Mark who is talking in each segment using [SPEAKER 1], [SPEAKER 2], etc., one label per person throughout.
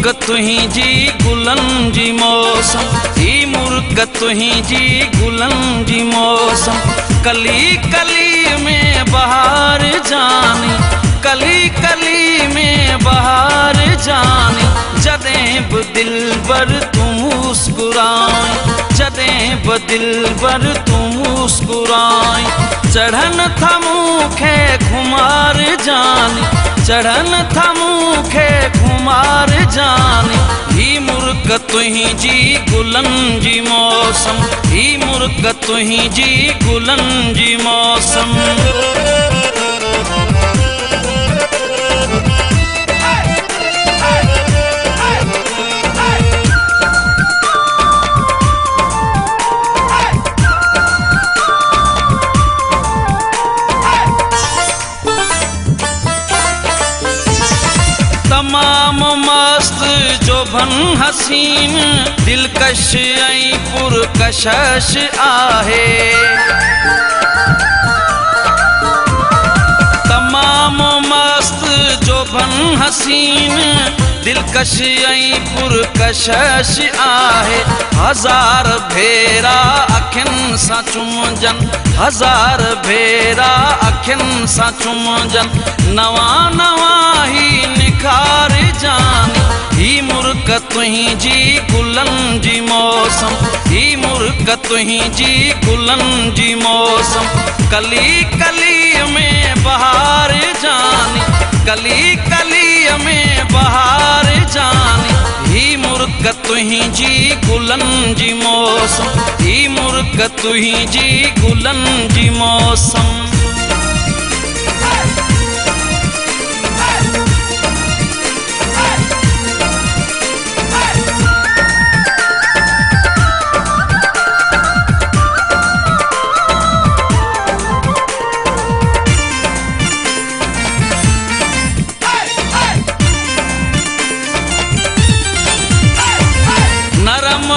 [SPEAKER 1] मुर्ग तुही जी गुलन जी मौसम, ही मुर्ग तुही जी गुलन जी मौसम। कली कली में बहार जानी, कली कली में बहार जानी। जदें ब दिलबर तू मुस्कुराई, जदें ब दिलबर तू मुस्कुराई। चढ़न था मुखे खुमार जानी, चढ़न था मुखे खुमार जानी। ही मुर्ग तुही जी गुलन जी मौसम, ही मुर्ग तुही जी गुलन जी मौसम। तमाम मस्त जोबन हसीन, दिलकश ऐं पुरकशश आहे। तमाम मस्त जोबन हसीन, दिलकश ऐं पुरकशश आहे। हजार भेरा अखियुनि सां चुमजन, हजार भेरा अखियुनि सां चुमजन। नवा नवा ही निखार जानी, ही मुर्ग तुही जी गुलन जी मौसम, ही मुर्ग तुही जी गुलन जी मौसम। कली कली में बहार जानी, कली कली में बहार जानी। ही मुर्ग तुही जी गुलन जी मौसम, ही मुर्ग तुही जी गुलन जी मौसम।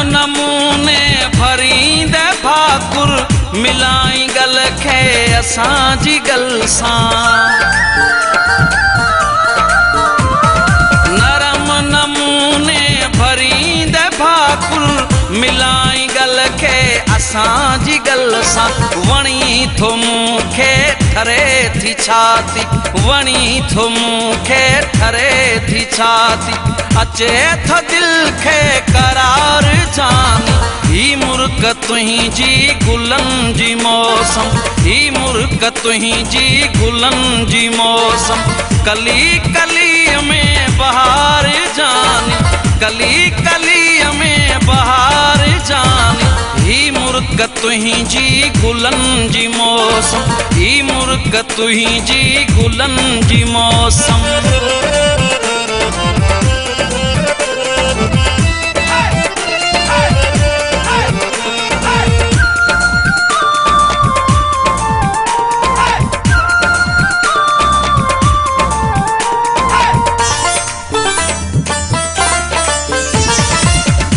[SPEAKER 1] नमूने भरींदे भाकुर, मिलाई गल खे असां जी गल सां। नरम नमूने भरींदे भाकुर, मिलाई गल खे असां जी गल सां। वणी थो मूंखे ठरे थी छाती, वणी थो मूंखे ठरे थी छाती। अचे थो दिल खे करार जानी, ही मुर्ग तुही जी गुलन जी मौसम, ही मुर्ग तुही जी गुलन जी मौसम। कली कली में बहार जानी, कली कली में बहार जानी। ही मुर्ग तुही जी गुलन जी मौसम, ही मुर्ग तुही जी गुलन जी मौसम।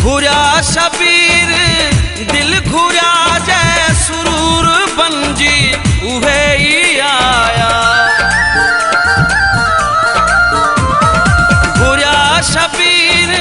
[SPEAKER 1] घुरा शबीर दिल घुरा जै सुरूर बंजी, उहे ही आया। घुरा शबीर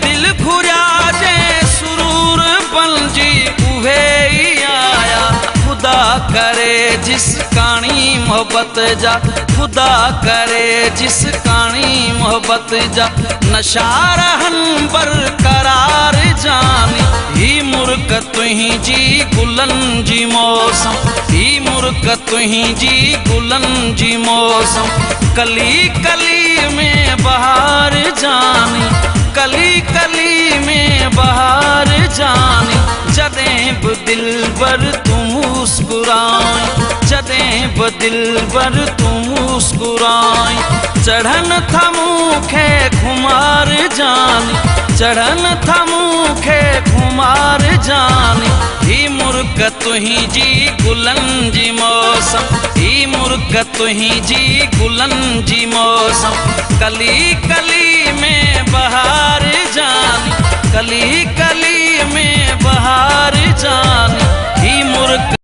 [SPEAKER 1] दिल घुरा जै सुरूर बंजी, उहे ही आया। खुदा करे जिस कानी मोहब्बत जा, खुदा करे जिस कानी मोहब्बत जा। नशा रहन बरकरार जानी, ही मुर्ग तुही जी गुलन जी मौसम, ही मुर्ग तुही जी गुलन जी मौसम। कली कली में बहार जानी, कली कली में बहार जानी। जदें ब दिलबर तू मुस्कुराई, जदें ब दिलबर तू मुस्कुराई। चढ़न था मुखे खुमार जानी, चढ़न था मुखे खुमार जानी। ही मुर्ग तुही जी गुलन जी मौसम, ही मुर्ग तुही जी गुलन जी मौसम। कली कली में बहार जानी, कली